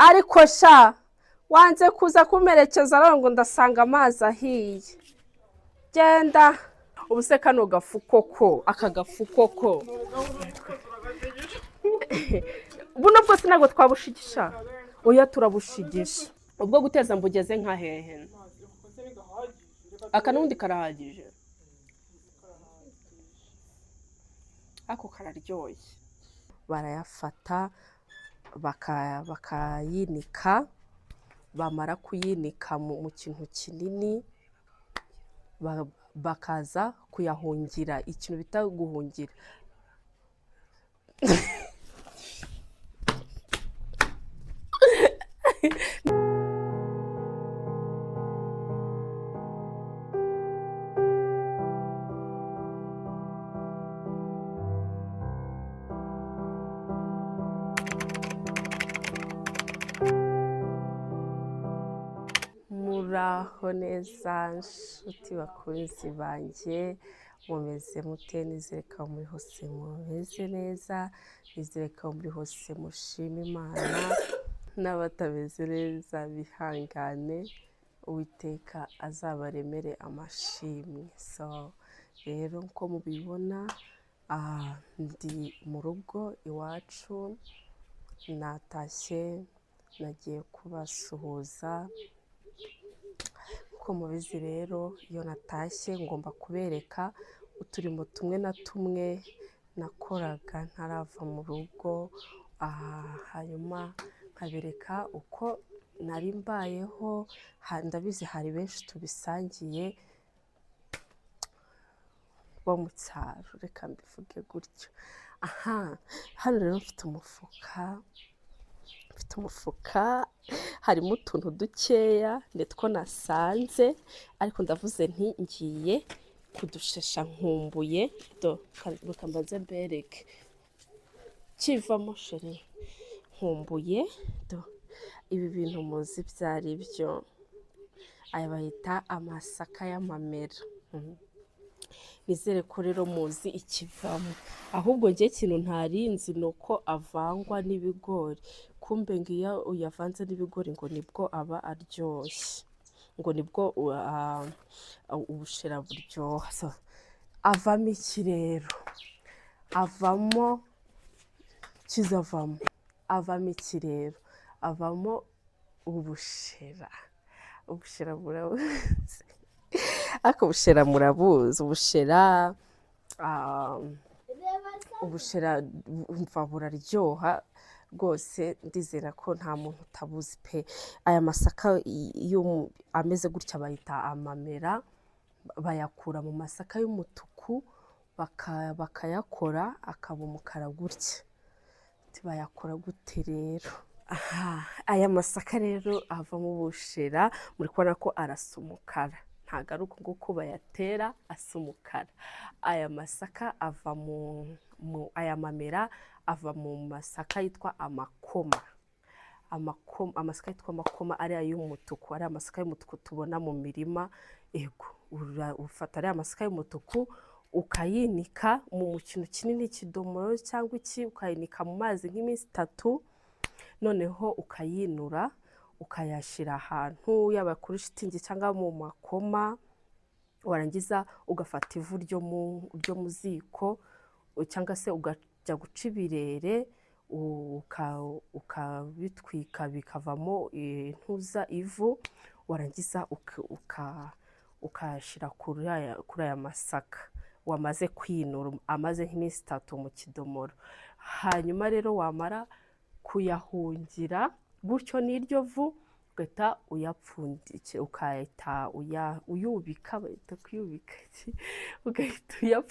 ariko sha wanze kuza kumerekeza rero ngo ndasanga amazi ahiye genda ubuse kano gafuko ko aka gafuko ko buno bwose ntabwo twabushigisha oya turabushigisha ubwo guteza mbugeze nka hehe aka n'ubundi karahagije ako kararyoye barayafata bakayinika bamara kuyinika mu kintu kinini bakaza kuyahungira ikintu bita guhungira muraho neza nshuti bakunzi banjye mumeze mute nizere ko muri hose mumeze neza nizere ko muri hose mushima Imana n'abatameze neza bihangane Uwiteka azabaremere amashimwe so rero nko mubibona ndi mu rugo iwacu natashye nagiye kubasuhuza uko mubizi rero iyo natashye ngomba kubereka uturimo tumwe na tumwe nakoraga ntarava mu rugo hanyuma nkabereka uko nari mbayeho ndabizi hari benshi tubisangiye bo mu cyaro reka mbivuge gutyo hano rero mfite umufuka harimo utuntu dukeya ndetse nasanze ariko ndavuze nti ngiye kudushesha nkumbuye reka mbaze mbereke kivamo sheri nkumbuye ibi bintu muzi byari byo aya bahita amasaka y'amamera nizere ko rero muzi ikivamo ahubwo njye ikintu ntarinzi ni uko avangwa n'ibigori kumbe ngo iyo uyavanze n'ibigori ngo nibwo aba aryoshye ngo nibwo ubushera buryoha avamo iki rero avamo iki rero avamo ubushera murabuzi ariko ubushera murabuzi ubushera mva buraryoha rwose ndizera ko nta muntu utabuzi pe aya masaka iyo ameze gutya bayita amamera bayakura mu masaka y'umutuku bakayakora akaba umukara gutya bayakora gute rero aya masaka rero avamo ubushera muri kubona ko arasa umukara ntabwo ari uko nguko bayatera asa umukara aya masaka ava aya mamera ava mu masaka yitwa amakoma amasaka yitwa amakoma ari ay'umutuku ari amasaka y'umutuku tubona mu mirima yego ufata ari amasaka y'umutuku ukayinika mu kintu kinini kidomoro cyangwa ukayinika mu mazi nk'iminsi 3 noneho ukayinura ukayashyira ahantu yaba kuri shitingi cyangwa mu makoma warangiza ugafata ivu ryo mu ziko cyangwa se ugajya guca ibirere ukabitwika bikavamo intuza ivu warangiza ukayashyira kuri aya masaka wamaze kwinura amaze nk'iminsi 3 mu kidomoro hanyuma rero wamara kuyahungira gutyo n'iryo vu ugahita uyapfundikira ukahita uyubika bahita kuyubika ugahita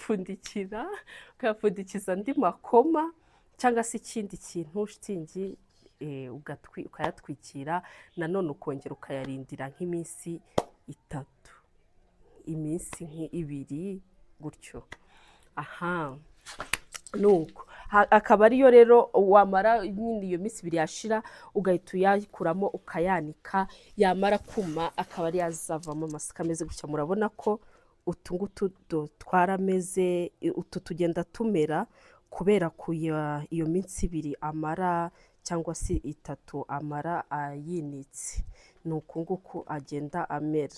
ukayapfundikiza andi makoma cyangwa se ikindi kintu shitingi ukayatwikira nanone ukongera ukayarindira nk'iminsi 3 iminsi nk'ibiri gutyo nuko akaba ariyo rero wamara nyine iyo minsi 2 yashira ugahita uyakuramo ukayanika yamara kuma akaba ari yazavamo amasaka ameze gutya murabona ko utungutu twarameze utu tugenda tumera kubera iyo minsi 2 amara cyangwa se 3 amara ayinitse. Ni uku nguku agenda amera.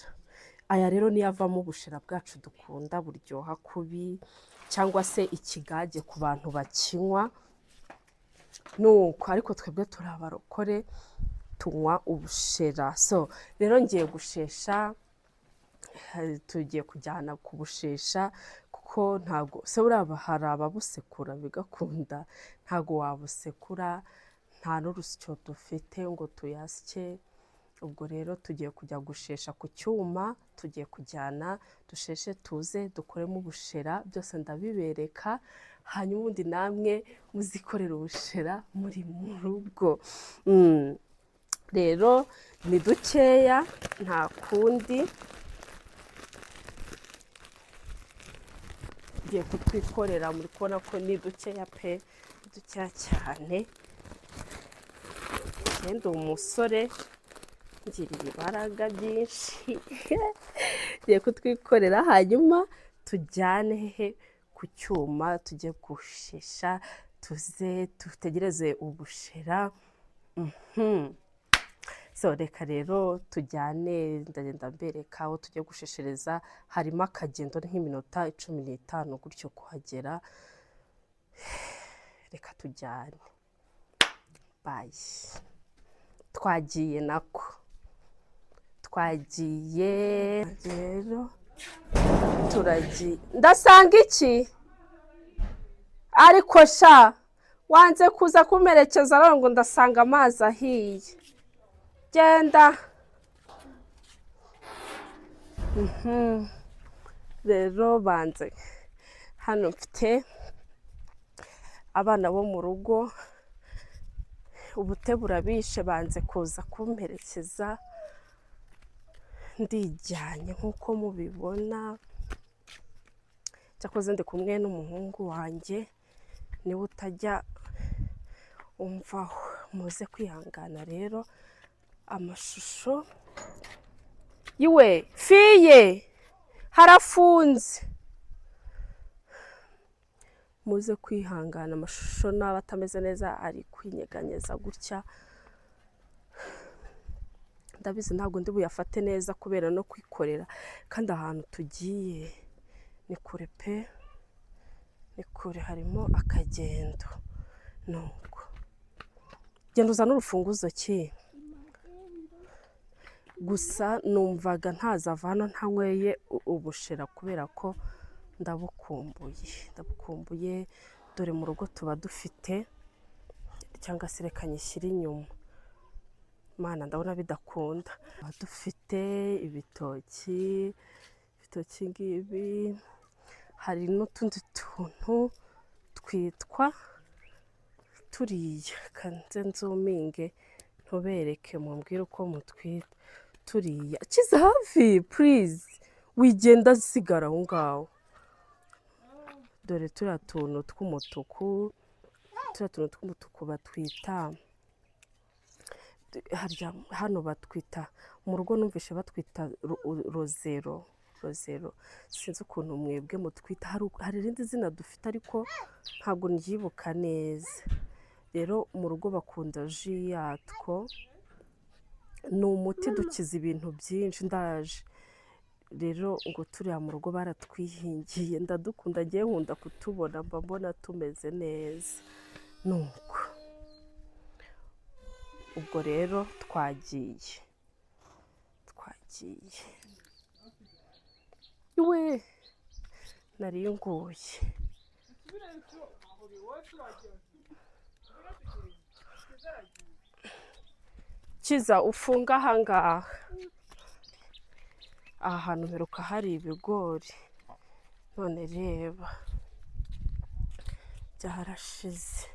Aya rero niyo avamo ubushera bwacu dukunda buryoha kubi, cyangwa se ikigage ku bantu bakinywa. Nuko ariko twebwe turi abarokore tunywa ubushera. So rero ngiye gushesha, tugiye kujyana kubushesha kuko ntago se uraba hari ababusekura bigakunda, ntago wabusekura, nta n'urusyo dufite ngo tuyasye. Ubwo rero tugiye kujya gushesha ku cyuma, tugiye kujyana dusheshe tuze dukoremo ubushera, byose ndabibereka, hanyuma ubundi namwe muzikorera ubushera muri mu rugo. Rero ni dukeya nta kundi, ngiye kutwikorera, muri kubona ko ni dukeya pe, dukeya cyane. Ndi umusore ngiriye ibaraga byinshi. Ngiye kutwikorera hanyuma tujyane he ku cyuma, tujye gushesha, tuze dutegereze ubushera. So reka rero tujyane, ndagenda mbereka aho tujye gusheshereza. Harimo akagendo nk'iminota 15 gutyo kuhagera. Reka tujyane. Bye. Twagiye nako. Twagiye rero turagiye. Ndasanga iki? Ariko sha wanze kuza kumerekeza rero ngo ndasanga amazi ahiye. Genda. Rero banze hano mfite abana bo mu rugo, ubute burabishe, banze kuza kumperekeza, ndijyanye nk'uko mubibona. Cyakoze ndi kumwe n'umuhungu wanjye, niwe utajya umvaho. Muze kwihangana rero, amashusho yiwe fiye harafunze. Muze kwihangana, amashusho n'aba atameze neza ari kwinyeganyeza gutya. Ndabizi ntabwo ndi buyafate neza kubera no kwikorera, kandi ahantu tugiye ni kure pe, ni kure, harimo akagendo. Nuko genda uzana urufunguzo ki? Gusa numvaga ntazava hano ntanyweye ubushera kubera ko ndabukumbuye. Dore mu rugo tuba dufite, cyangwa se reka nyishyire inyuma, mana ndabona bidakunda. Dufite ibitoki ngibi, hari n'utundi tuntu twitwa turiya. Kanze nzuminge ntubereke, mumbwire uko mutwita turiya. Kiza hafi please, wigenda sigara aho ngaho. Dore turiya tuntu tw'umutuku, batwita, harya hano batwita mu rugo, numvishe batwita rozero. Sinzi ukuntu mwebwe mutwita, hari irindi zina dufite ariko ntabwo ndyibuka neza. Rero mu rugo bakunda ji yatwo, ni umuti, dukiza ibintu byinshi. Ndaje rero ngo turiya mu rugo baratwihingiye, ndadukunda, ngiye nkunda kutubona, mba mbona tumeze neza. Nuko ubwo rero twagiye. Iwe nari nguye. Kiza ufunga ahangaha. Aha hantu mperuka hari ibigori, none reba byarashize.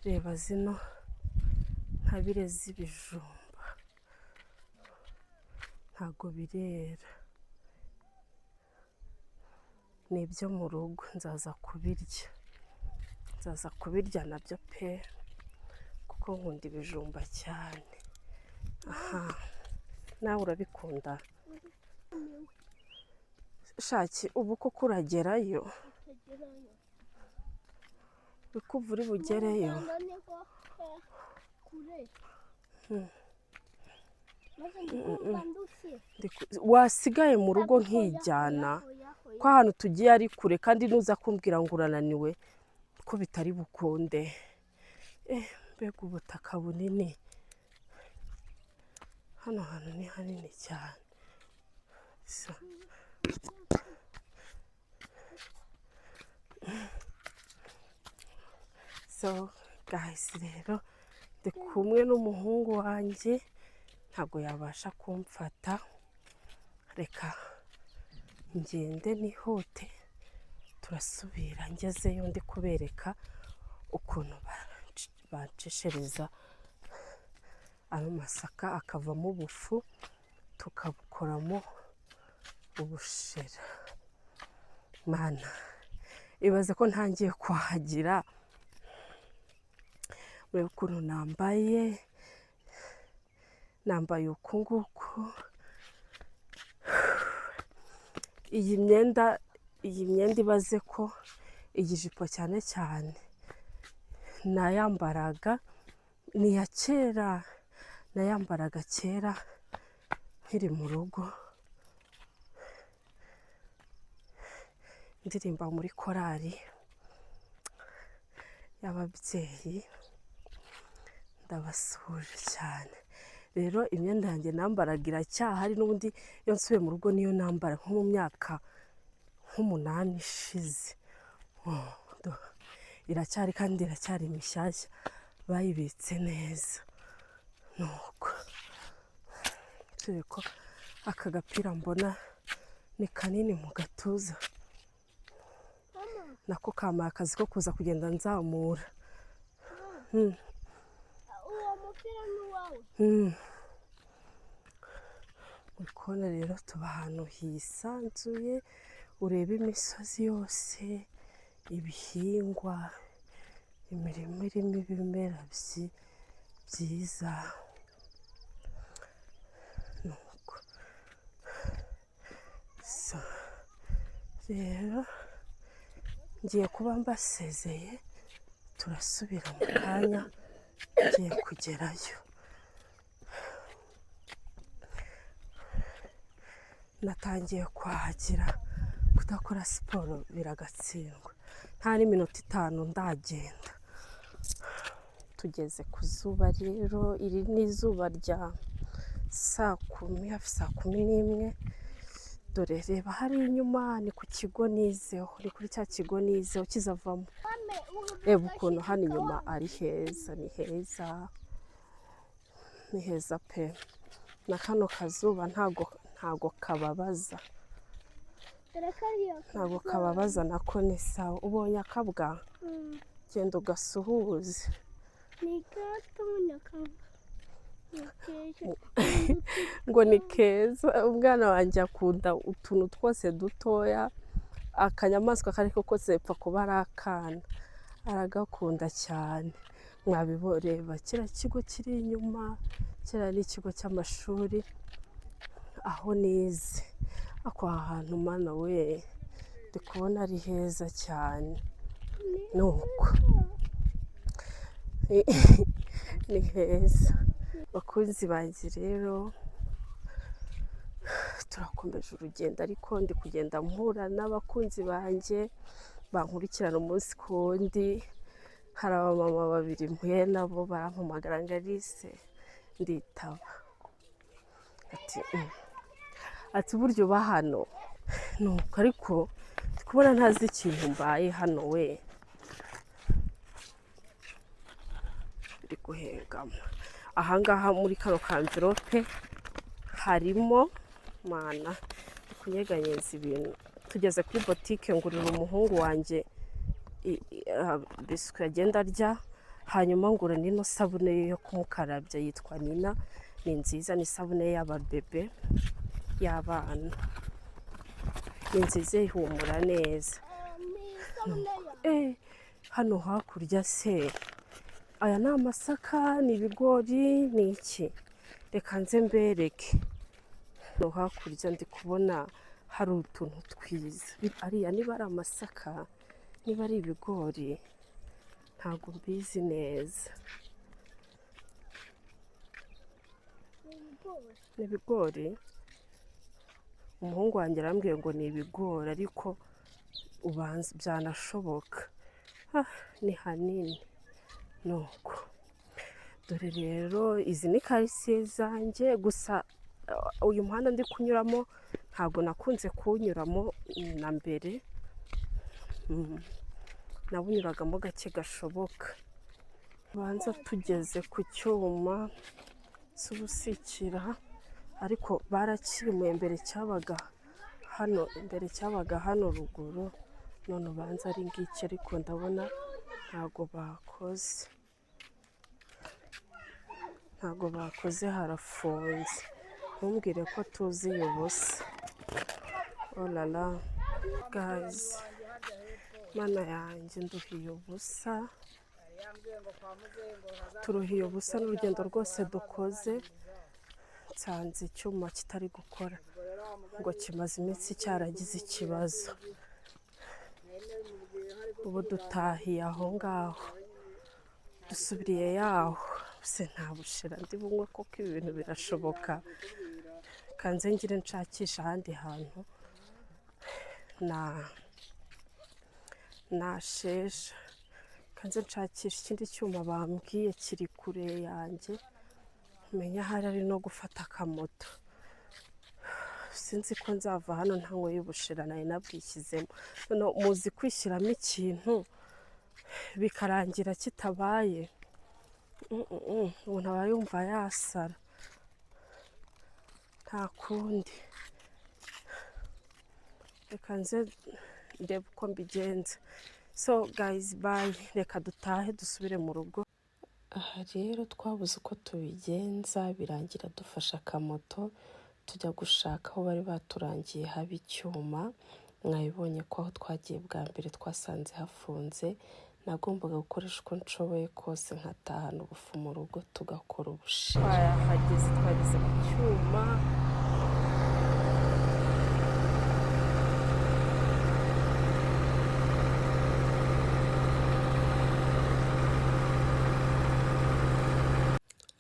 Reba zino ntabire z'ibijumba, ntago birera. Ni ibyo mu rugo, nzaza kubirya nabyo pe, kuko nkunda ibijumba cyane. Aha, nawe urabikunda? Shaki ubu koko uragerayo? Bikuva uri bugereyo? wasigaye mu rugo nkijyana ko ahantu tugiye ari kure kandi nuza kumbwira ngo urananiwe ko bitari bukunde. Mbega ubutaka bunini, hano hantu ni hanini cyane. So guys, rero ndi kumwe n'umuhungu wanjye ntabwo yabasha kumfata, reka ngende nihute turasubira ngezeyo ndi kubereka ukuntu baceshereza ano masaka akavamo ubufu tukabukoramo ubushera. Mana, ibaze ko ntangiye kwahagira, urebe ukuntu nambaye uku nguku. Iyi myenda ibaze ko ijipo cyane cyane nayambaraga ni ya kera, nayambaraga kera nkiri mu rugo ndirimba muri korali y'ababyeyi. Ndabasuhuje cyane. Rero imyenda yanjye nambaraga iracyahari, n'ubundi iyo nsubiye mu rugo niyo nambara nko mu myaka nk'umunani ishize. Iracyari kandi iracyari mishyashya, bayibitse neza. Nuko ko aka gapira mbona ni kanini mu gatuza, nako kampaye akazi ko kuza kugenda nzamura. Muri kubona rero tuba ahantu hisanzuye, ureba imisozi yose, ibihingwa, imirima irimo ibimera byiza. Nuko so rero ngiye kuba mbasezeye, turasubira mu kanya ngiye kugerayo. Natangiye kwahagira, kudakora siporo biragatsindwa, nta n'iminota 5 ndagenda. Tugeze ku zuba rero, iri ni izuba rya saa 10, hafi saa 11. Dore reba hari inyuma ni ku kigo nizeho, ni kuri cya kigo nizeho kizavamo. Reba ukuntu hano inyuma ari heza, ni heza pe. Na kano kazuba ntago kababaza, nako ni sawa. Ubonye akabwa genda ugasuhuze. Ngo ni keza. Umwana wanjye akunda utuntu twose dutoya, akanyamaswa kariko kose epfa kuba ari akana, aragakunda cyane. Mwabiboreba kiriya kigo kiri inyuma, kiriya ni ikigo cy'amashuri aho nize. Ako ahantu mana we, ndi kubona ari heza cyane. Nuko ni heza. Bakunzi banjye rero, turakomeje urugendo, ariko ndi kugenda mpura n'abakunzi banjye bankurikirana umunsi ku wundi. Hari abamama babiri mpuye nabo barampamagara ngo Alice, nditaba. Ati buryo uba hano. Nuko ariko ndi kubona ntazi ikintu mbaye hano we, ndi guhengama. Ahangaha muri kano kamvirope harimo mana kunyeganyeza ibintu. Tugeze kuri botike ngurira umuhungu wanjye biswi agenda arya, hanyuma ngura n'ino sabune yo kumukarabya yitwa Nina, ni nziza, ni sabune y'ababebe y'abana, ni nziza ihumura neza. Hano hakurya se aya ni amasaka, ni ibigori, ni iki? Reka nze mbereke. No hakurya ndi kubona hari utuntu twiza. Ariya niba ari amasaka, niba ari ibigori ntabwo mbizi neza. ni ibigori. Umuhungu wanjye arambwiye ngo ni ibigori ariko ubanza byanashoboka. Ni hanini nuko. Dore rero izi ni karitsiye zanjye, gusa uyu muhanda ndi kunyuramo ntabwo nakunze kuwunyuramo na mbere, nawunyuragamo gake gashoboka. Banza tugeze ku cyuma cy'ubusikira, ariko barakimuye. Mbere cyabaga hano ruguru, none ubanza ari ngiki, ariko ndabona ntago bakoze, harafunze. Ntumbwire ko tuziye ubusa. Olala guys, mana yanjye nduhiye ubusa, turuhiye ubusa n'urugendo rwose dukoze. Nsanze icyuma kitari gukora, ngo kimaze iminsi cyaragize ikibazo. Ubu dutahiye aho ngaho, dusubiriye yaho. Se nta bushera ndi bunywe koko, ibi bintu birashoboka? Kanze ngire nshakisha ahandi hantu nashesha. Kanze nshakisha ikindi cyuma bambwiye kiri kure yanjye, menya hari ari no gufata akamoto. Sinzi ko nzava hano ntanyweye ubushera nari nabwishyizemo. None muzi kwishyiramo ikintu bikarangira kitabaye, umuntu aba yumva yasara, nta kundi. Reka nze ndebe uko mbigenza. So guys, bye, reka dutahe dusubire mu rugo. Aha rero twabuze uko tubigenza, birangira dufashe akamoto tujya gushaka aho bari baturangiye haba icyuma. Mwabibonye ko aho twagiye bwa mbere twasanze hafunze. Nagombaga gukoresha uko nshoboye kose nkatahana ubufu mu rugo tugakora ubushera. Twageze ku cyuma.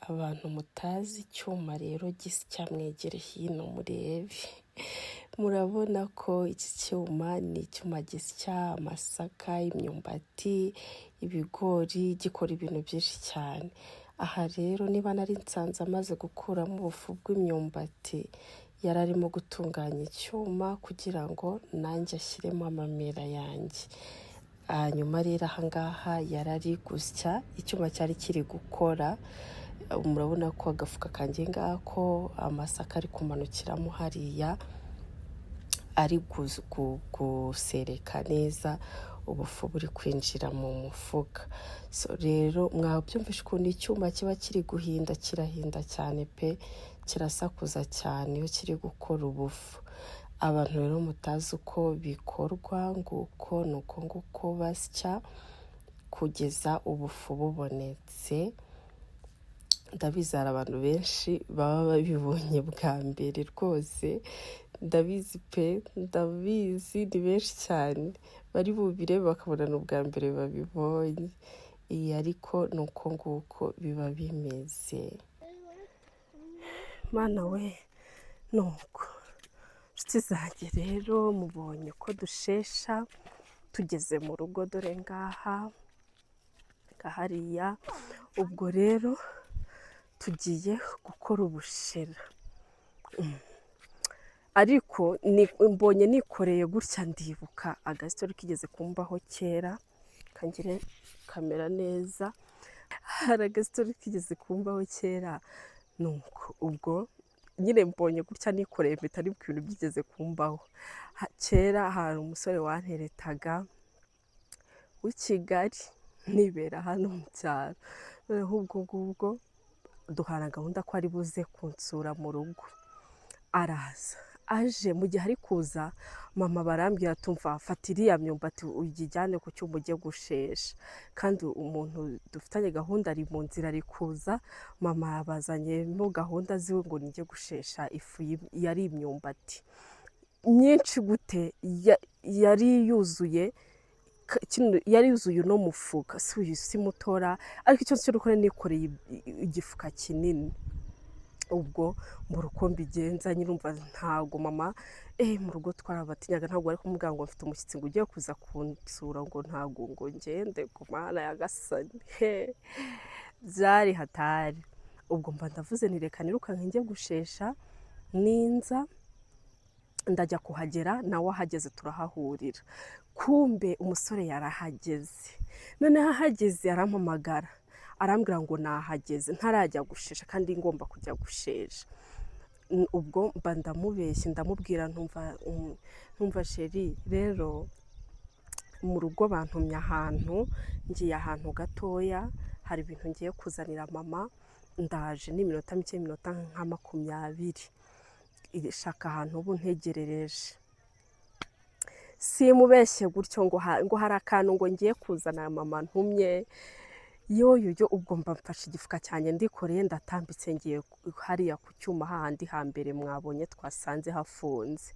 Abantu mutazi icyuma rero gisya, mwegere hino murebe. Murabona ko iki cyuma ni icyuma gisya amasaka, imyumbati, ibigori, gikora ibintu byinshi cyane. Aha rero niba nari nsanze amaze gukuramo ubufu bw'imyumbati, yari arimo gutunganya icyuma kugira ngo nanjye ashyiremo amamera yanjye. Hanyuma rero ahangaha yari ari gusya, icyuma cyari kiri gukora. Murabona ko agafuka kanjye ngako amasaka ari kumanukiramo hariya, ari gusereka neza, ubufu buri kwinjira mu mufuka. So rero mwabyumvishe ukuntu icyuma kiba kiri guhinda, kirahinda cyane pe, kirasakuza cyane iyo kiri gukora ubufu. Abantu rero mutazi uko bikorwa, nguko nuko nguko basya kugeza ubufu bubonetse. Ndabizi hari abantu benshi baba babibonye bwa mbere rwose, ndabizi pe, ndabizi ni benshi cyane bari bubire bakabona n'ubwa mbere babibonye. Iyi ariko nuko nguko biba bimeze. Mana we, nuko nshuti zanjye rero mubonye ko dushesha, tugeze mu rugo dore ngahariya. Ubwo rero tugiye gukora ubushera. Ariko mbonye nikoreye gutya, ndibuka agastori kigeze kumbaho kera. Kangire kamera neza. Hari agastori kigeze kumbaho kera, nuko ubwo nyine mbonye gutya nikoreye mpita nibuka ibintu byigeze kumbaho. Kera hari umusore wanteretaga w'i Kigali, nibera hano mu cyaro. Noneho ubwo duhana gahunda ko ari buze kunsura mu rugo. Araza, aje mu gihe ari kuza, mama barambwira tumva fata iriya myumbati uyijyane ku cyuma ujye gushesha. Kandi umuntu dufitanye gahunda ari mu nzira ari kuza, mama yabazanyemo gahunda ziwe ngo nijye gushesha ifu yari imyumbati myinshi gute, yari yuzuye uno mufuka. Si mutora, ariko icyo cyo gukora nikoreye igifuka kinini. ubwo mbura uko mbigenza nyirumva ntago mama mu rugo twarabatinyaga ntabwo bari kumubwira ngo mfite umushyitsi ngo ugiye kuza kunsura ngo ntago ngo ngende ku mana ya gasani byari hatari ubwo mba ndavuze nireka nirukanka njye gushesha ninza ndajya kuhagera nawe ahageze turahahurira kumbe umusore yarahageze noneho ahageze arampamagara arambwira ngo nahageze ntarajya gushesha kandi ngomba kujya gushesha ubwo mba ndamubeshye ndamubwira ntumva sheri rero mu rugo bantumye ahantu ngiye ahantu gatoya hari ibintu ngiye kuzanira mama ndaje n'iminota mike iminota nka 20 shaka ahantu ubu ntegerereje simubeshye gutyo ngo hari akantu ngo ngiye kuzana mama ntumye yoyo ubwo mba mfashe igifuka cyane ndikoreye ndatambitse ngiye hariya ku cyuma handi hambere mwabonye twasanze hafunze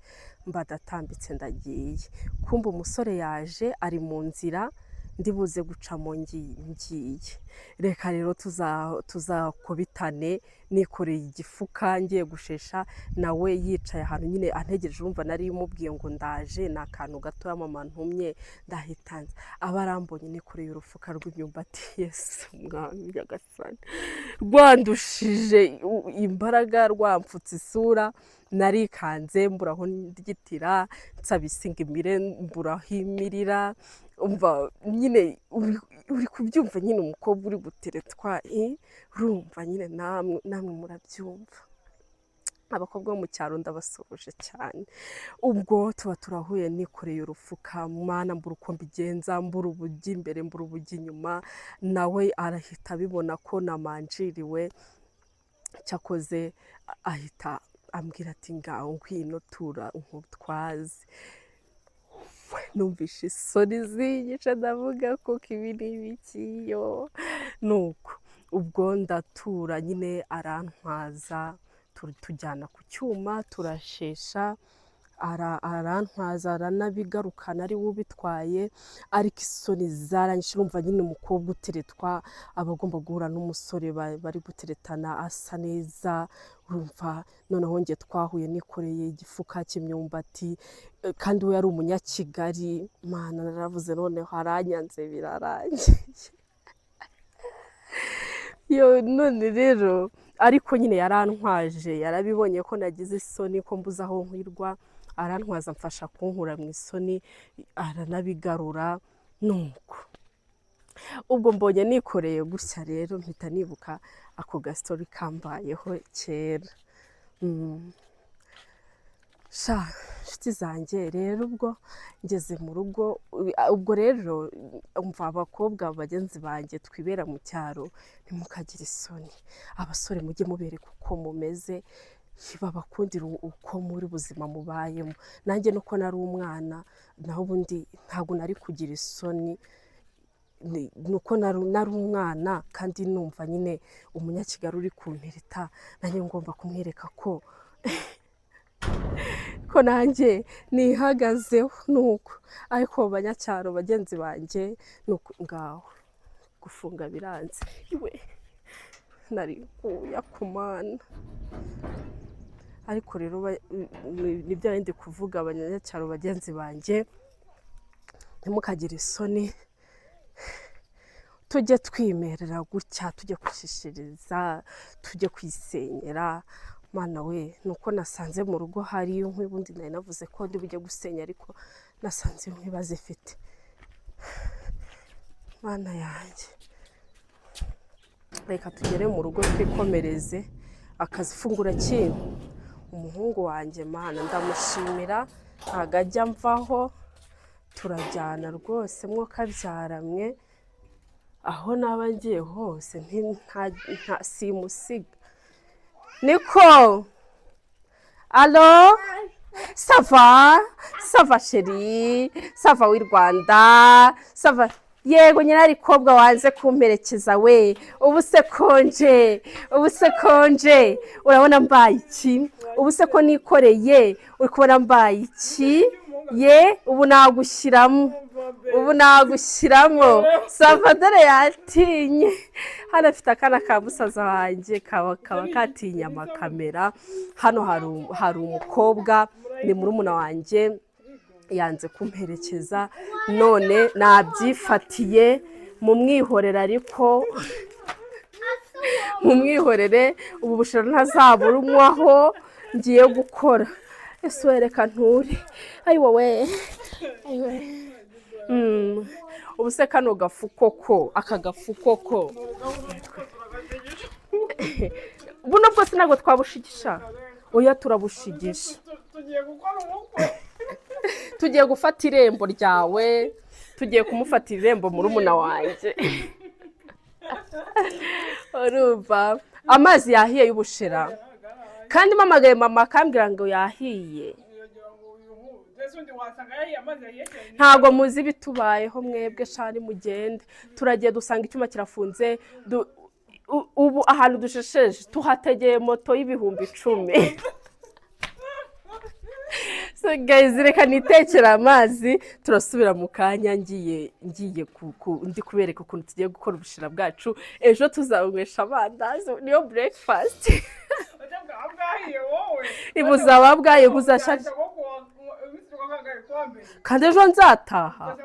mba datambitse ndagiye kumbe umusore yaje ari mu nzira ndibuze gucamo ngiye reka rero tuzakubitane nikoreye igifuka ngiye gushesha nawe yicaye ahantu nyine antegereje urumva nari mubwiye ngo ndaje na kantu gato mama ntumye ndahitanze abarambonye nikoreye urufuka rw'imyumbati Yesu mwami yagasane rwandushije imbaraga rwamfutse isura narikanze mburaho ndigitira nsabisinga imire mburaho imirira umva nyine uri kubyumva nyine umukobwa uri guteretwa urumva nyine namwe murabyumva abakobwa bo mu cyaro ndabasoje cyane ubwo tuba turahuye nikoreye urufuka mana mbura uko mbigenza mbura ubugi imbere mbura ubugi inyuma nawe arahita abibona ko namanjiriwe cyakoze ahita ambwira ati ngaho ngwino tura nkutwaze numvishe isoni zinyica ndavuga ko ibi n'ibikiyo nuko ubwo ndatura nyine arantwaza tujyana ku cyuma turashesha arantwaza aranabigarukana ari we ubitwaye ariko isoni zaranyishe urumva nyine umukobwa uteretwa aba agomba guhura n'umusore bari guteretana asa neza urumva noneho nge twahuye nikoreye igifuka cy'imyumbati kandi we yari umunyakigali mana naravuze noneho haranyanze birarangiye yo none rero ariko nyine yarantwaje yarabibonye ko nagize isoni ko mbuze aho nkwirwa arantwaza mfasha kunkura mu isoni aranabigarura nuko ubwo mbonye nikoreye gutya rero mpita nibuka ako gastori kambayeho kera nshuti zanjye rero ubwo ngeze mu rugo ubwo rero umva abakobwa bagenzi banjye twibera mu cyaro ntimukagire isoni abasore mujye mubereka uko mumeze babakundira uko muri buzima mubayemo nanjye nuko nari umwana naho ubundi ntabwo nari kugira isoni nuko nari umwana kandi numva nyine umunyakigali uri kuntereta nanjye ngomba kumwereka ko nanjye nihagazeho nuko ariko banyacyaro bagenzi banjye nuko ngaho gufunga biranze iwe nari kuya kumana ariko rero nibyo ndi kuvuga abanyacyaro bagenzi banjye ntimukagire isoni tujye twimerera gutya tujye kwishishiriza tujye kwisenyera mana we nuko nasanze mu rugo hari inkwi bundi nari navuze ko ndi bujye gusenya ariko nasanze inkwi bazifite mana yanjye reka tugere mu rugo twikomereze akazifungura kintu umuhungu wanjye mana ndamushimira ntago ajya mvaho turajyana rwose mwokabyaramwe aho naba ngiye hose simusiga Nico allo ça va chérie ça va w'i Rwanda ça va yego nyirarikobwa wanze kumperekeza we ubu se konje urabona mbaye iki ubu se ko nikoreye uri kubona mbaye iki ye ubu nagushyiramo Salvador yatinye hano afite akana ka musaza wanjye kaba katinya amakamera hano hari umukobwa ni murumuna wanjye yanze kumperekeza none nabyifatiye mu mwihorera ariko mu mwihorere ubu bushera ntazabura unywaho ngiye gukora ese wereka nture ayi wowe ubu se kano gafu koko aka gafu koko buno bwose ntabwo twabushigisha oya turabushigisha tugiye gufata irembo ryawe tugiye kumufatira irembo murumuna wanjye urumva amazi yahiye y'ubushera kandi mpamagaye mama akambwira ngo yahiye ntabwo muzi bitubayeho mwebwe shari mugende turagiye dusanga icyuma kirafunze ubu ahantu dushesheje tuhategeye moto y'ibihumbi 10 so guys reka nitekera amazi turasubira mu kanya ngiye ndi kubereka ukuntu tugiye gukora ubushera bwacu ejo tuzanywesha amandazi niyo breakfast ibuzaba bwaye buzashaka kandi ejo nzataha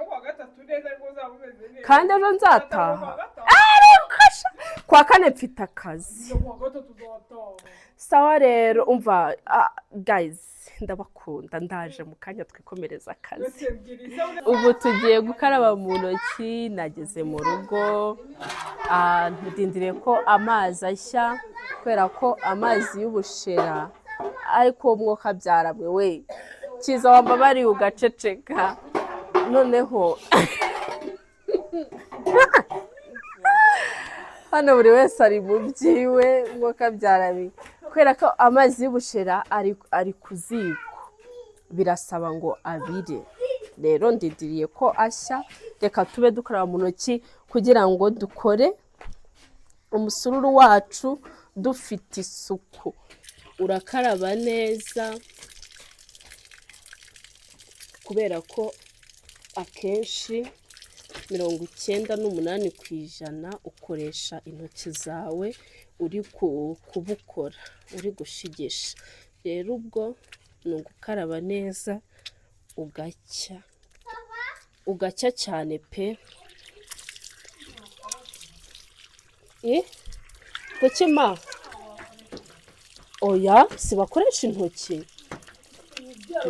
kwa kane mfite akazi sawa rero umva guys ndabakunda ndaje mu kanya twikomereza akazi ubu tugiye gukaraba mu ntoki nageze mu rugo ndindiriye ko amazi ashya kubera ko amazi y'ubushera ariko umwuka byaramwe we kiza wambabari ugaceceka noneho hano buri wese ari mu byiwe umwuka byarami kubera ko amazi y'ubushera ari ku ziko birasaba ngo abire rero ndindiriye ko ashya reka tube dukaraba mu ntoki kugira ngo dukore umusururu wacu dufite isuku urakaraba neza kubera ko akenshi 98% ukoresha intoki zawe uri kubukora uri gushigisha rero ubwo ni ugukaraba neza ugacya cyane pe gukima oya si bakoresha intoki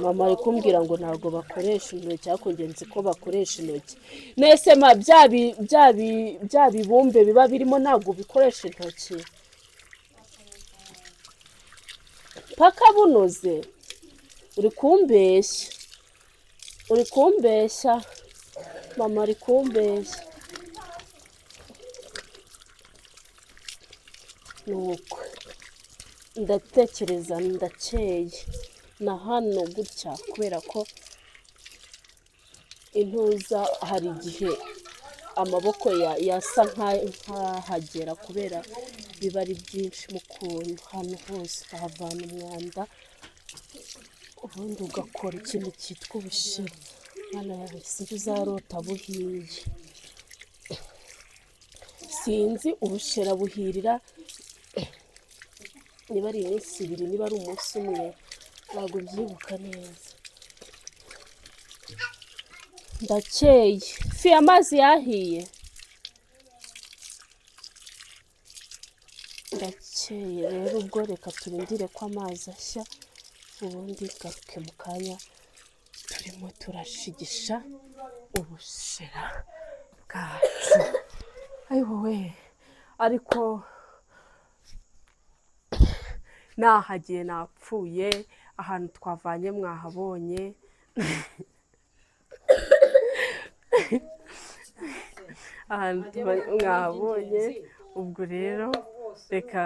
mama ari kumbwira ngo ntabwo bakoresha intoki ariko ngenzi ko bakoresha intoki nese ma bya bibumbe biba birimo ntabwo bikoresha intoki paka bunoze uri kumbeshya mama ari kumbeshya nuko ndatekereza ndakeye na hano gutya kubera ko intuza hari igihe amaboko yasa nk'ahagera kubera biba ari byinshi mu kuntu hano hose havana umwanda ubundi ugakora ikintu cyitwa ubushera hano sinzi uzarota buhiye sinzi ubushera buhirira niba ari iminsi 2 niba ari umunsi umwe ntabwo byibuka neza ndakeye fi amazi yahiye ndakeye rero ubwo reka turindire ko amazi ashya ubundi garuke mu kanya turimo turashigisha ubushera bwacu ayiwowe ariko nahagiye napfuye ahantu twavanye mwahabonye ahantu mwahabonye ubwo rero reka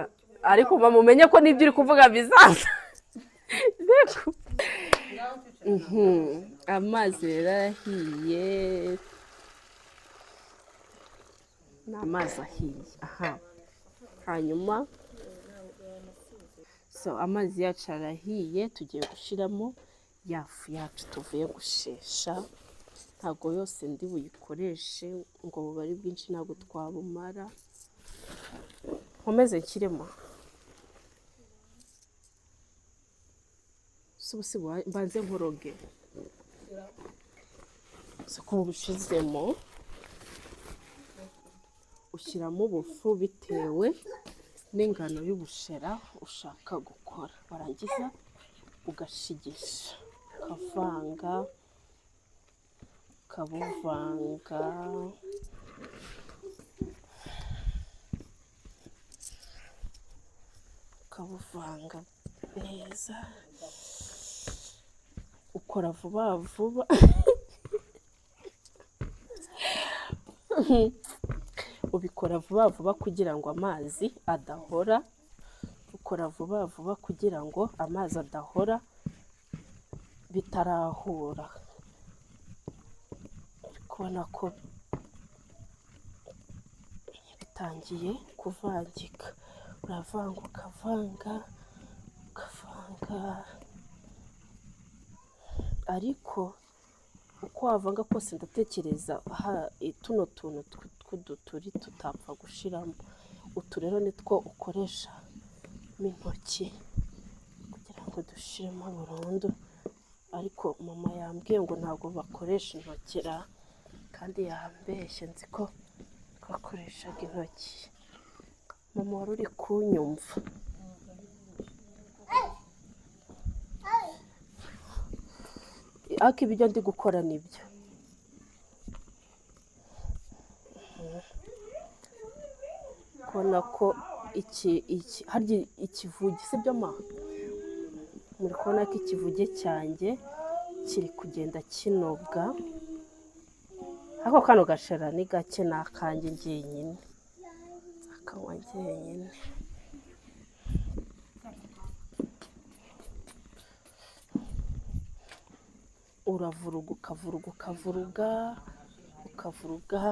ariko mumenye ko n'ibyo uri kuvuga bizaza amazi yarahiye ni amazi ahiye aha hanyuma so amazi yacu arahiye tugiye gushyiramo yafu yacu tuvuye gushesha ntabwo yose ndi buyikoreshe ngo bubari bwinshi ntabwo twabumara nkomeze nshyiremo si mbanze nkoroge ko ubushizemo ushyiramo ubufu bitewe n'ingano y'ubushera ushaka gukora warangiza ugashigisha ukavanga ukabuvanga ukabuvanga neza ukora vuba vuba ubikora vuba vuba kugira ngo amazi adahora ukora vuba vuba kugira ngo amazi adahora bitarahura kubona ko bitangiye kuvangika uravanga ukavanga ariko uko wavanga kose ndatekereza tuno tuntu tw'uduturi tutapfa gushiramo utu rero nitwo ukoresha n'intoki kugira ngo dushiremo burundu ariko mama yambwiye ngo ntabwo bakoresha intoki kandi yambeshye nzi ko bakoreshaga intoki mama wari uri kunyumva ariko ibyo ndi gukora nibyo kubona ko harya ikivuge sibyo ma muri kubona ko ikivuge cyanjye kiri kugenda kinoga ako kano gashera ni gake ni akanjye njyenyine akanywa njyenyine uravuruga ukavuruga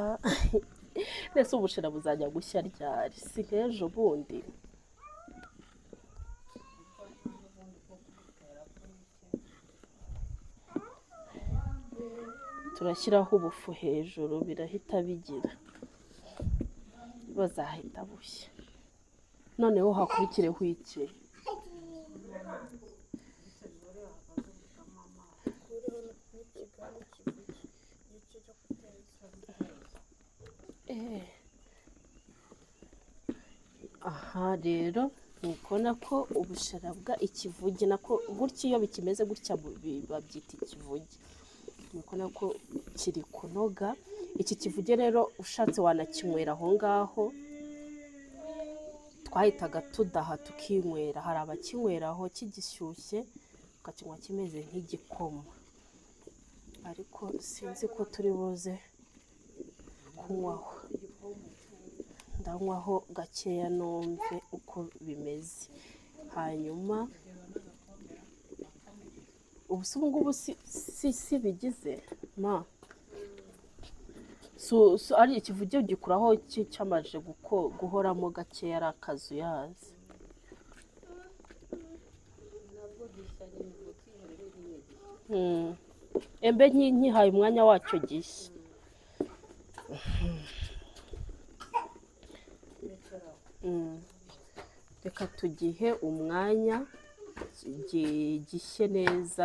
nese ubushera buzajya gushya ryari si nk'ejo bundi turashyiraho ubufu hejuru birahita bigira bazahita bushya noneho hakurikireho iki aha rero nikona ko ubushera bwa ikivuge nako gutya iyo bikimeze gutya babyita ikivuge nikona ko kiri kunoga iki kivuge rero ushatse wanakinywera aho ngaho twahitaga tudaha tukinywera hari abakinyweraho kigishyushye ukakinywa kimeze nk'igikoma ariko sinzi ko turi buze kunywaho ndanywaho gakeya numve uko bimeze hanyuma ubu ngubu si bigize ma ari ikivuge gikuraho cyamaje guhoramo gakeya ari akazu yazi embe nkihaye umwanya wacyo gishya reka tugihe umwanya gishye neza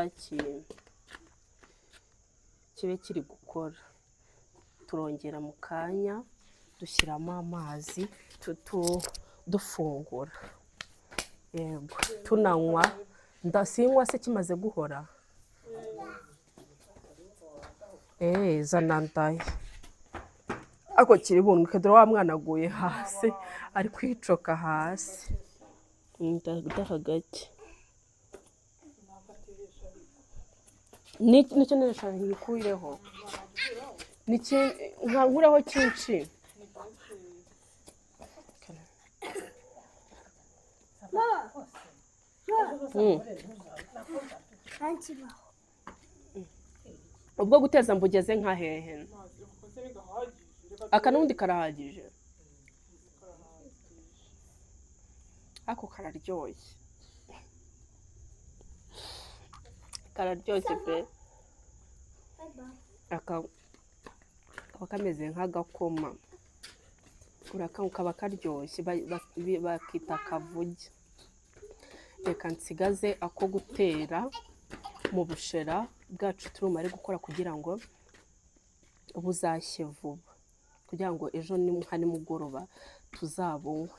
kibe kiri gukora turongera mu kanya dushyiramo amazi dufungura yego tunanywa ndasinywa se kimaze guhora zana ndaye ako kiri bunguke dore wa mwana aguye hasi ari kwicoka hasi ndaha gake nicyo nashaka ngikureho nkankureho cyinshi ubwo guteza mbugeze nka hehe aka n'ubundi karahagije ako kararyoshye kararyoshye pe kaba kameze nk'agakoma kaba karyoshye bakita akavuge. Reka nsigaze ako gutera mu bushera bwacu turumare gukora kugira ngo buzashye vuba, kugira ngo ejo nimugoroba tuzabunywe.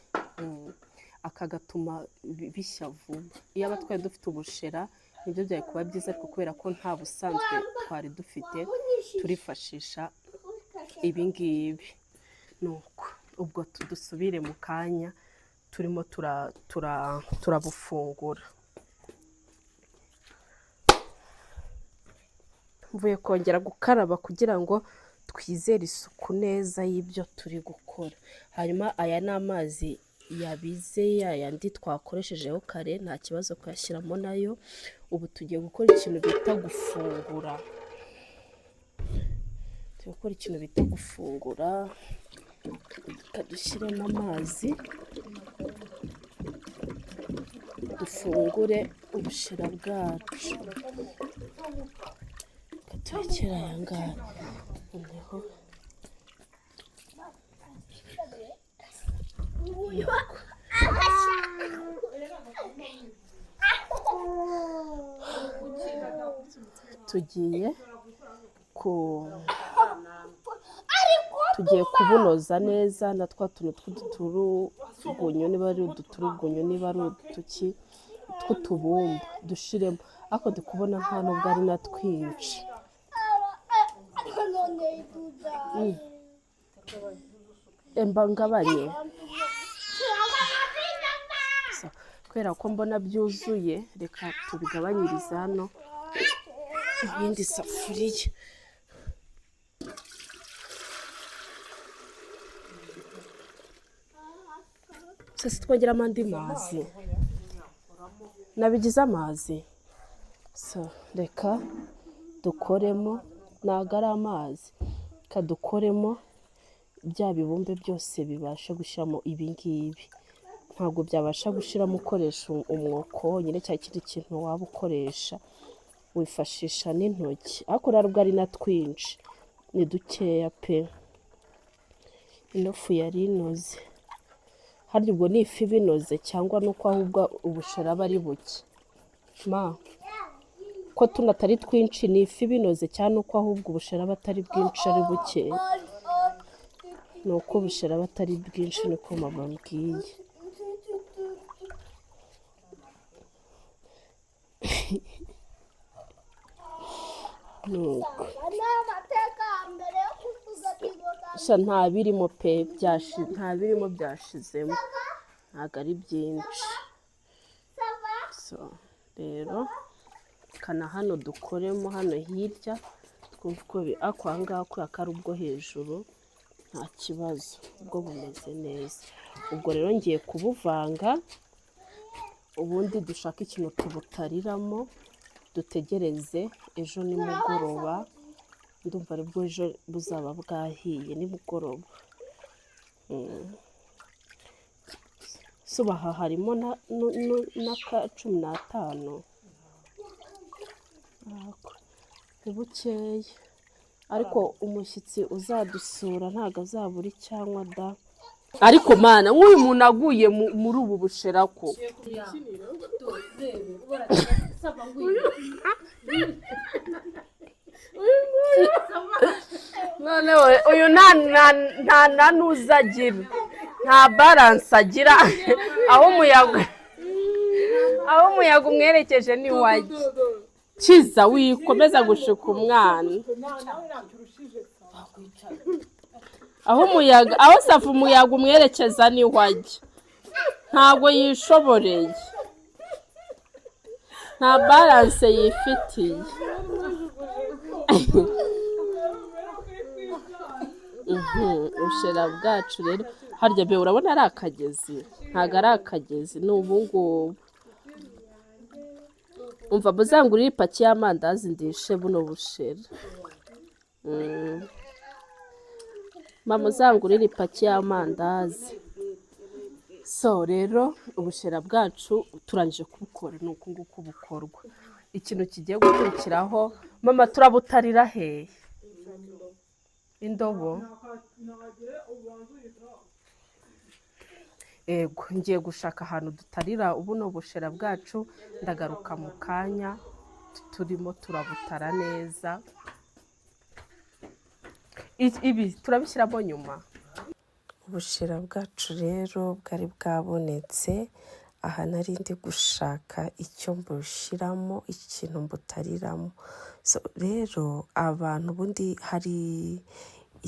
Aka gatuma bishya vuba. Iyo aba twari dufite ubushera nibyo byari kuba byiza, ariko kubera ko nta busanzwe twari dufite turifashisha ibi ngibi. Nuko ubwo dusubire mu kanya turimo turabufungura. Mvuye kongera gukaraba kugira ngo twizere isuku neza y'ibyo turi gukora. Hanyuma aya ni amazi yabize yayandi twakoreshejeho kare, nta kibazo kuyashyiramo nayo. Ubu tugiye gukora ikintu bita gufungura. Kadushyiremo amazi dufungure ubushera bwacu. Katurekera aya ngaya noneho tugiye kubunoza neza na twa tuntu tw'uturugunyo, niba ari uduturugunyo, niba ari uduki tw'utubumba dushiremo. Ariko ndi kubona nta nubwo ari na twinshi. Ngabanye kubera ko mbona byuzuye, reka tubigabanyirize hano ibindi safuriya. Sasa twongeramo andi mazi, nabigize amazi. Reka dukoremo, ntago ari amazi, reka dukoremo bya bibumbe byose bibasha gushyiramo ibi ngibi. Ntabwo byabasha gushyiramo ukoresha umwuko wonyine cyangwa ikindi kintu waba ukoresha, wifashisha n'intoki. Ariko ntabwo ari na twinshi, ni dukeya pe. Ino fu yari inoze. Harya ubwo ni ifi binoze cyangwa nuko ahubwo ubushera aba ari buke? Ko tunatari twinshi ni ifi binoze cyane, uko ahubwo ubushera batari bwinshi ari buke. Nuko ubushera batari bwinshi niko mababwiye. Nuko nta birimo pe, nta birimo byashizemo, ntabwo ari byinshi. Rero kana hano dukoremo hano hirya twumva uko ako ahangaha kubera ko ari ubwo hejuru nta kibazo, ubwo bumeze neza. Ubwo rero ngiye kubuvanga, ubundi dushaka ikintu tubutariramo, dutegereze ejo nimugoroba. Ndumva aribwo ejo buzaba bwahiye nimugoroba. Subaha harimo n'aka 15 ni bukeya, ariko umushyitsi uzadusura ntago azabura icyanywa da. Ariko mana nk'uyu muntu aguye muri ubu bushera ko none uyu nta nuzagira, nta balance agira. aho umuyaga umwerekeje ni wajya kiza, wikomeza gushuka umwana. aho safu umuyaga umwerekeza ni wajya, ntabwo yishoboreye, nta balance yifitiye. Ubushera bwacu rero harya be urabona ari akagezi? Ntago ari akagezi, ni ubu ngubu. Umva muzangurira ipaki y'amandazi ndishe buno bushera. Mama uzangurira ipaki y'amandazi. So rero ubushera bwacu turangije kubukora ni uku nguku bukorwa. Ikintu kigiye gukurikiraho, mama turabutarira hehe? Indobo. Ego ngiye gushaka ahantu dutarira buno bushera bwacu, ndagaruka mu kanya turimo turabutara neza. Ibi turabishyiramo nyuma. Ubushera bwacu rero bwari bwabonetse, aha nari ndi gushaka icyo mbushyiramo, ikintu mbutariramo. So rero abantu ubundi hari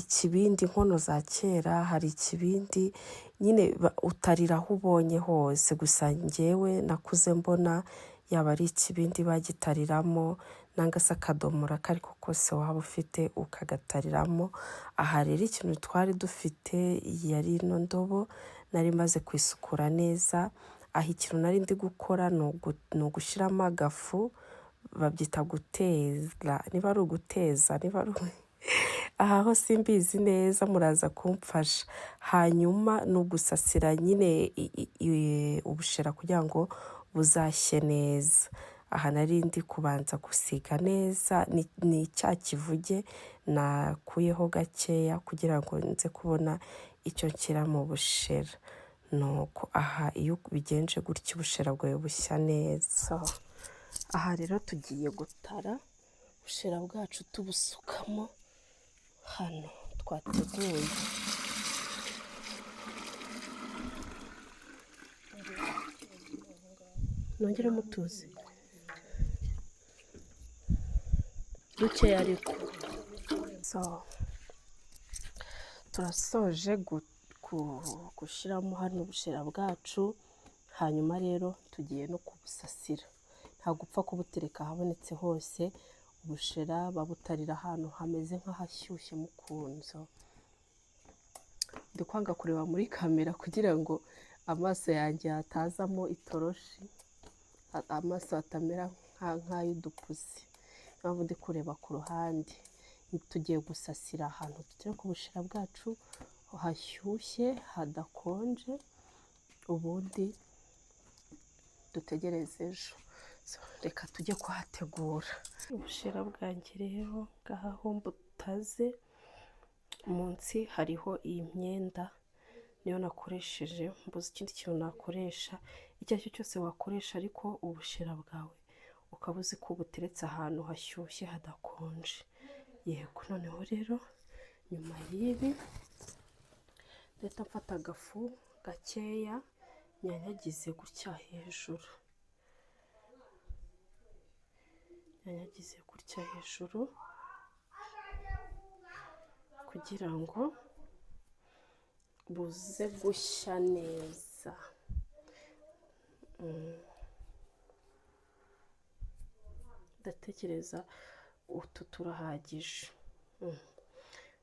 ikibindi, inkono za kera hari ikibindi nyine utarira aho ubonye hose, gusa njyewe nakuze mbona yaba ari ikibindi bagitariramo nanga se akadomora kariko kose waba ufite ukagatariramo. Aha rero ikintu twari dufite yari ino ndobo, nari maze kwisukura neza. Aha ikintu nari ndi gukora ni ugushyiramo agafu, babyita guteza, niba ari uguteza, niba ari aha ho simbizi neza, muraza kumfasha. Hanyuma ni ugusasira nyine ubushera kugira ngo buzashye neza. Aha nari ndi kubanza gusiga neza, ni cya kivuge nakuyeho gakeya kugira ngo nze kubona icyo nshyira mu bushera. Nuko aha iyo bigenje gutya ubushera bwawe bushya neza. Aha rero tugiye gutara ubushera bwacu tubusukamo hano twateguye. Nongeremo utuzi dukeya ariko. So turasoje gushyiramo hano ubushera bwacu, hanyuma rero tugiye no kubusasira. Nta gupfa kubutereka ahabonetse hose, ubushera babutarira ahantu hameze nk'ahashyushye mukunzo. Ndi kwanga kureba muri kamera kugira ngo amaso yanjye hatazamo itoroshi, amaso atamera nk'ay'udupusi, mpamvu ndi kureba ku ruhande. Tugiye gusasira ahantu tugira ku bushera bwacu hashyushye hadakonje, ubundi dutegereze ejo. Reka tujye kuhategura ubushera bwanjye rero. Ngaha ho mbutaze, munsi hariho iyi myenda niyo nakoresheje, mbuze ikindi kintu nakoresha. Icyo ari cyo cyose wakoresha, ariko ubushera bwawe ukaba uzi ko buteretse ahantu hashyushye hadakonje. Yego, noneho rero nyuma y'ibi ndahita mfata agafu gakeya nyanyagize gutya hejuru, nyanyagize gutya hejuru kugira ngo buze gushya neza. Ndatekereza utu turahagije.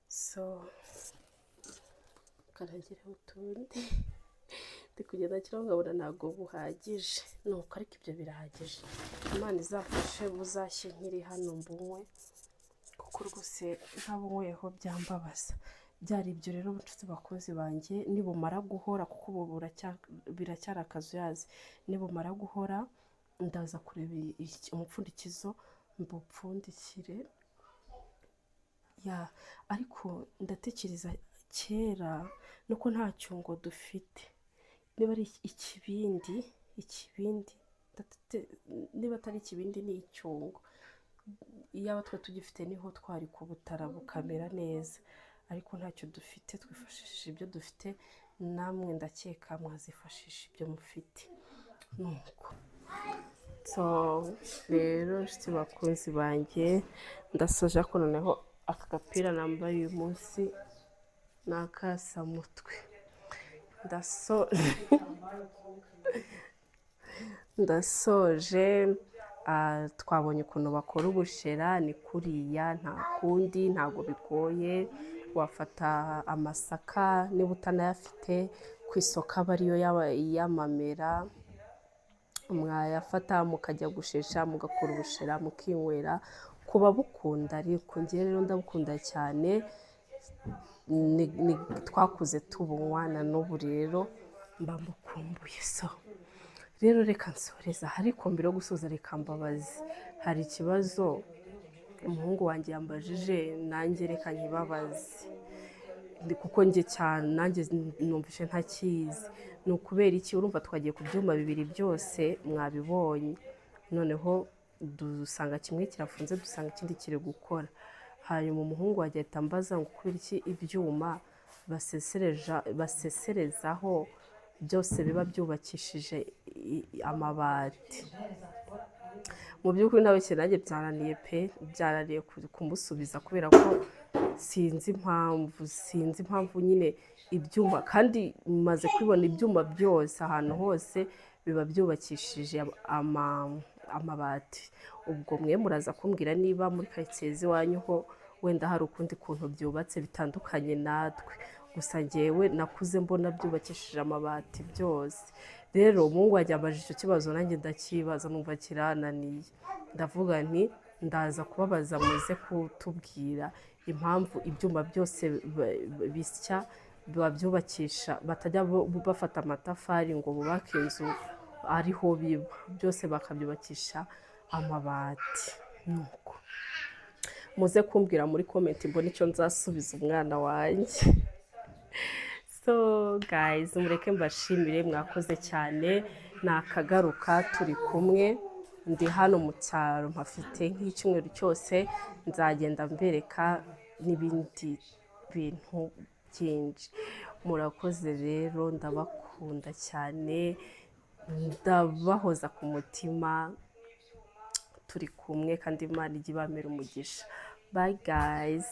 So karagireho utundi ndi kugenda nshyiraho nkabona ntabwo buhagije, nuko ariko ibyo birahagije. Imana izafashe buzashye nkiri hano mbunywe, kuko rwose ntabunyweho byambabaza. Byari ibyo rero inshuti bakozi banjye, nibumara guhora, kuko ubu biracyari akazuyazi, nibumara guhora ndaza kureba umupfundikizo mbupfundikire. Ariko ndatekereza kera nuko nta cyungo dufite, niba ari ikibindi, niba atari ikibindi ni icyungo. Iyaba twe tugifite niho twari kubutara bukamera neza, ariko ntacyo dufite. Twifashishije ibyo dufite, namwe ndakeka mwazifashisha ibyo mufite. Nuko so rero inshuti bakunzi banjye, ndasoje ko noneho aka gapira nambaye uyu munsi ni akasamutwe. Ndasoje. Twabonye ukuntu bakora ubushera, ni kuriya, nta kundi, ntabwo bigoye. Wafata amasaka niba utanayafite ku isoko aba ariyo y'amamera, mwayafata mukajya gushesha mugakora ubushera mukinywera. Kuba bukunda, ariko njye rero ndabukunda cyane, twakuze tubunywa na n'ubu rero mba mukumbuye. So rero reka nsoreza, ariko mbere yo gusoza reka mbabazi, hari ikibazo umuhungu wanjye yambajije, nanjye reka nkibabaze kuko njye cyane nanjye numvishe ntakizi. Ni ukubera iki? Urumva twagiye ku byuma bibiri byose mwabibonye, noneho dusanga kimwe kirafunze, dusanga ikindi kiri gukora. Hanyuma umuhungu wanjye ahita ambaza ngo kubera iki ibyuma baseserezaho byose biba byubakishije amabati. Mu by'ukuri nawe nanjye byananiye pe, byananiye kumusubiza kubera ko sinzi impamvu nyine ibyuma, kandi maze kubibona ibyuma byose ahantu hose biba byubakishije amabati. Ubwo mwe muraza kumbwira niba muri karitsiye z'iwanyu ho wenda hari ukundi kuntu byubatse bitandukanye natwe, gusa njyewe nakuze mbona byubakishije amabati byose. Rero umuhungu wanjye yambajije icyo kibazo, nanjye ndakibaza numva kirananiye, ndavuga nti ndaza kubabaza muze kutubwira impamvu ibyuma byose bisya babyubakisha, batajya bafata amatafari ngo bubake inzu ariho biba, byose bakabyubakisha amabati. Nuko muze kumbwira muri komenti, mbona icyo nzasubiza umwana wanjye. So guys, mureke mbashimire, mwakoze cyane. Nakagaruka turi kumwe, ndi hano mu cyaro mpafite nk'icyumweru cyose, nzagenda mbereka n'ibindi bintu byinshi. Murakoze rero, ndabakunda cyane, ndabahoza ku mutima, turi kumwe kandi Imana ijye ibamera umugisha. Bye guys.